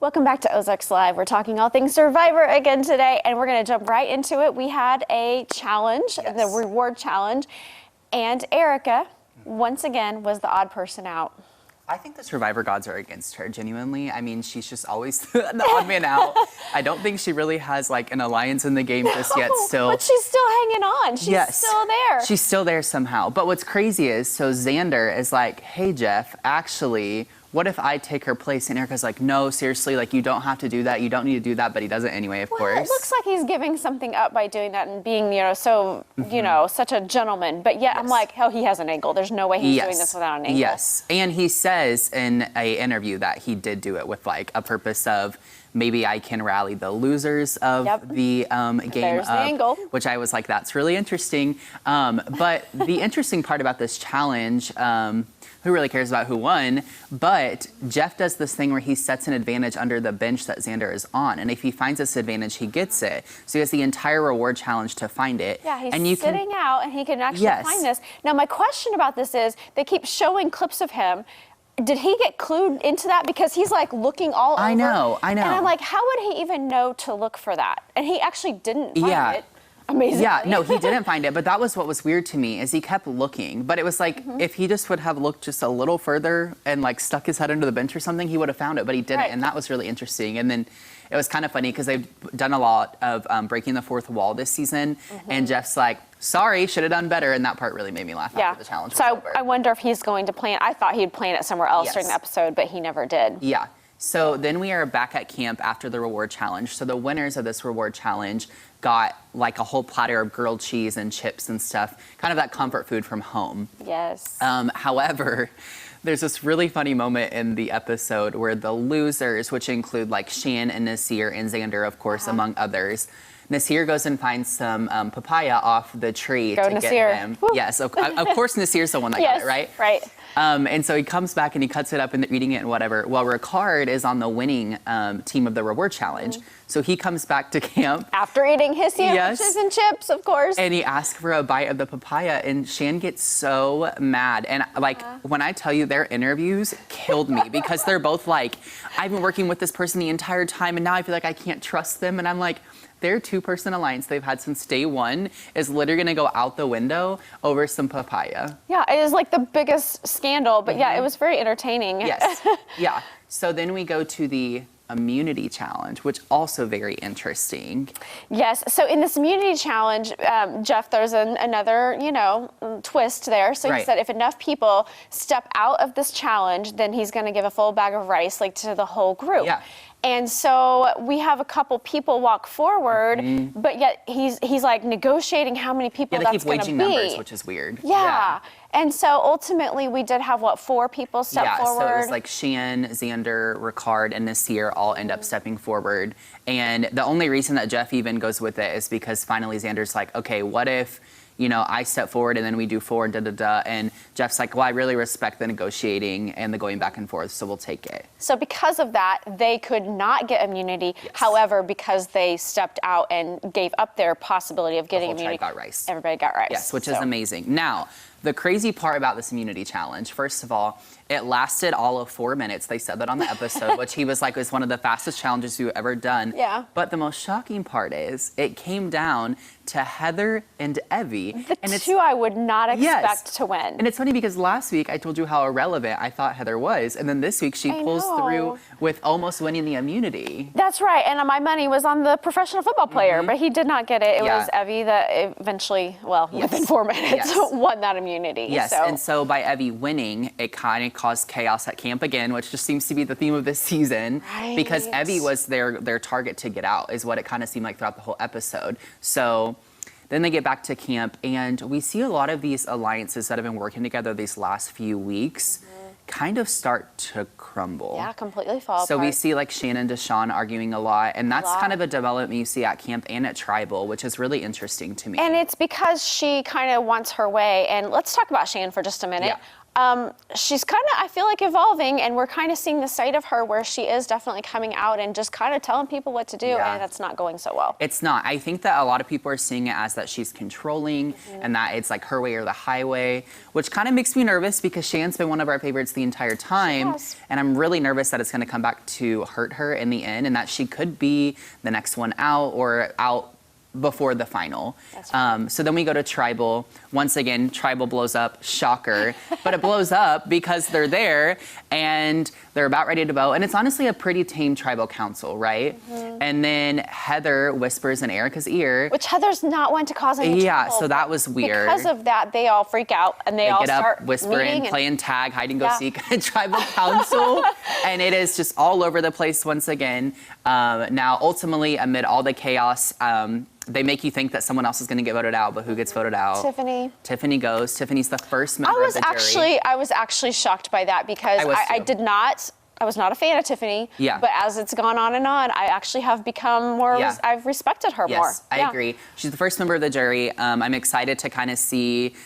Welcome back to Ozarks Live. We're talking all things Survivor again today, and we're going to jump right into it. We had a challenge, the reward challenge, and Erica, once again, was the odd person out. I think the Survivor gods are against her, genuinely. I mean, she's just always the odd man out. I don't think she really has, like, an alliance in the game just yet still. But she's still hanging on. She's still there. She's still there somehow. But what's crazy is, so Xander is like, hey, Jeff, actually, what if I take her place? And Erica's like, no, seriously, like, you don't have to do that. You don't need to do that. But he does it anyway, of course. It looks like he's giving something up by doing that and being, so, such a gentleman. But yet I'm like, hell, he has an angle. There's no way he's doing this without an angle. Yes. And he says in a interview that he did do it with, like, a purpose of maybe I can rally the losers of the game. There's the angle. Which I was like, that's really interesting. But the interesting part about this challenge, who really cares about who won? But Jeff does this thing where he sets an advantage under the bench that Xander is on. And if he finds this advantage, he gets it. So he has the entire reward challenge to find it. Yeah, he's sitting out and he can actually find this. Now, my question about this is, they keep showing clips of him. Did he get clued into that? Because he's like looking all over. I know. And I'm like, how would he even know to look for that? And he actually didn't find it. Amazing. Yeah, no, he didn't find it, but that was what was weird to me, is he kept looking. But it was like, if he just would have looked just a little further and like stuck his head under the bench or something, he would have found it, but he didn't, and that was really interesting. And then it was kind of funny because they've done a lot of breaking the fourth wall this season, and Jeff's like, sorry, should have done better, and that part really made me laugh after the challenge was over. I wonder if he's going to plan. I thought he'd plan it somewhere else during the episode, but he never did. Yeah. So then we are back at camp after the reward challenge. So the winners of this reward challenge got like a whole platter of grilled cheese and chips and stuff, kind of that comfort food from home. Yes. However, there's this really funny moment in the episode where the losers, which include like Shan and Nasir and Xander, of course, among others, Nasir goes and finds some papaya off the tree to get him. Woo. Yes, of course Nasir's the one that got it, right? Right. And so he comes back and he cuts it up and they're eating it and whatever. Well, Ricard is on the winning team of the reward challenge. So he comes back to camp. After eating his sandwiches and chips, of course. And he asks for a bite of the papaya, and Shan gets so mad. And like, when I tell you, their interviews killed me because they're both like, I've been working with this person the entire time and now I feel like I can't trust them. And I'm like, their two-person alliance they've had since day one is literally gonna go out the window over some papaya. Yeah, it is like the biggest scandal, but yeah, it was very entertaining. Yes, yeah. So then we go to the immunity challenge, which also very interesting. Yes, so in this immunity challenge, Jeff, there's another, twist there. So he said if enough people step out of this challenge, then he's gonna give a full bag of rice, like, to the whole group. Yeah. And so we have a couple people walk forward, but yet he's like negotiating how many people that's going to be. Yeah, they keep waging numbers, which is weird. Yeah. And so ultimately we did have, 4 people step forward? Yeah, so it was like Shan, Xander, Ricard, and Nasir all end up stepping forward. And the only reason that Jeff even goes with it is because finally Xander's like, okay, what if I step forward and then we do forward, da-da-da. And Jeff's like, well, I really respect the negotiating and the going back and forth, so we'll take it. So because of that, they could not get immunity. However, because they stepped out and gave up their possibility of getting immunity, got rice. Everybody got rice. Yes, which is amazing. Now, the crazy part about this immunity challenge, first of all, it lasted all of 4 minutes. They said that on the episode, which he was like, was one of the fastest challenges you've ever done. Yeah. But the most shocking part is it came down to Heather and Evie. The two I would not expect to win. And it's funny because last week I told you how irrelevant I thought Heather was. And then this week she pulls through with almost winning the immunity. That's right. And my money was on the professional football player, but he did not get it. It was Evie that eventually, within 4 minutes, won that immunity. Yes, and so by Evie winning, it kind of caused chaos at camp again, which just seems to be the theme of this season. Right. Because Evie was their target to get out, is what it kind of seemed like throughout the whole episode. So then they get back to camp, and we see a lot of these alliances that have been working together these last few weeks kind of start to crumble. Yeah, completely fall apart. So we see like Shan and Deshawn arguing a lot, and that's kind of a development you see at camp and at Tribal, which is really interesting to me. And it's because she kind of wants her way. And let's talk about Shan for just a minute. she's kind of, I feel like, evolving, and we're kind of seeing the side of her where she is definitely coming out and just kind of telling people what to do, and that's not going so well. It's not. I think that a lot of people are seeing it as that she's controlling and that it's like her way or the highway, which kind of makes me nervous because Shane's been one of our favorites the entire time. And I'm really nervous that it's going to come back to hurt her in the end and that she could be the next one out or out before the final. So then we go to Tribal. Once again, Tribal blows up, shocker. But it blows up because they're there and they're about ready to vote. And it's honestly a pretty tame Tribal council, right? And then Heather whispers in Erica's ear. Which Heather's not one to cause any trouble. So that was weird. Because of that, they all freak out and they all get start up, whispering, playing tag, hide and go seek in Tribal council. And it is just all over the place once again. Now, ultimately, amid all the chaos, they make you think that someone else is going to get voted out, but who gets voted out? Tiffany. Tiffany goes. Tiffany's the first member of the jury. I was actually shocked by that because I was not a fan of Tiffany. But as it's gone on and on, I actually have become more, I've respected her more. Yes, I agree. She's the first member of the jury. I'm excited to kind of see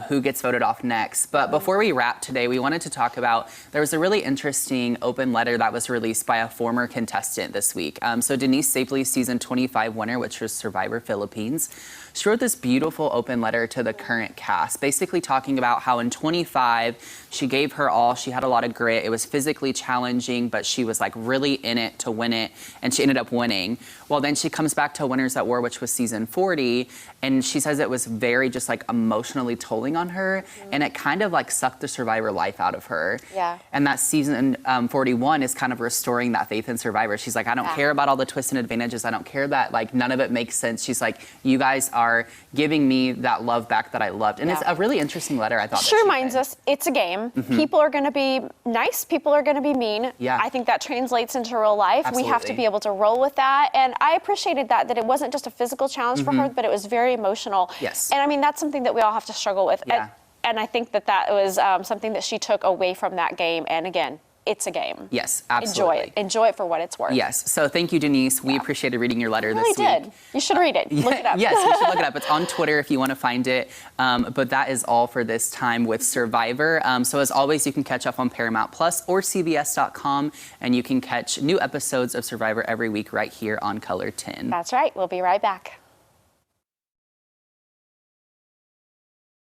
who gets voted off next. But before we wrap today, we wanted to talk about, there was a really interesting open letter that was released by a former contestant this week. So Denise Stapley's season 25 winner, which was Survivor Philippines, she wrote this beautiful open letter to the current cast, basically talking about how in 25, she gave her all. She had a lot of grit. It was physically challenging, but she was like really in it to win it, and she ended up winning. Well, then she comes back to Winners at War, which was season 40, and she says it was very just like emotionally tolling on her, and it kind of like sucked the Survivor life out of her. And that season 41 is kind of restoring that faith in Survivor. She's like, I don't care about all the twists and advantages. I don't care that like none of it makes sense. She's like, you guys are giving me that love back that I loved. And it's a really interesting letter, I thought. She reminds us it's a game. People are going to be nice. People are going to be mean. I think that translates into real life. We have to be able to roll with that. And I appreciated that it wasn't just a physical challenge for her, but it was very emotional. And I mean, that's something that we all have to struggle with. And I think that was something that she took away from that game. And again, it's a game. Yes, absolutely. Enjoy it. Enjoy it for what it's worth. Yes. So thank you, Denise. We appreciated reading your letter this week. We did. You should read it. Look it up. Yes, you should look it up. It's on Twitter if you want to find it. But that is all for this time with Survivor. So as always, you can catch up on Paramount Plus or CBS.com, and you can catch new episodes of Survivor every week right here on Color 10. That's right. We'll be right back.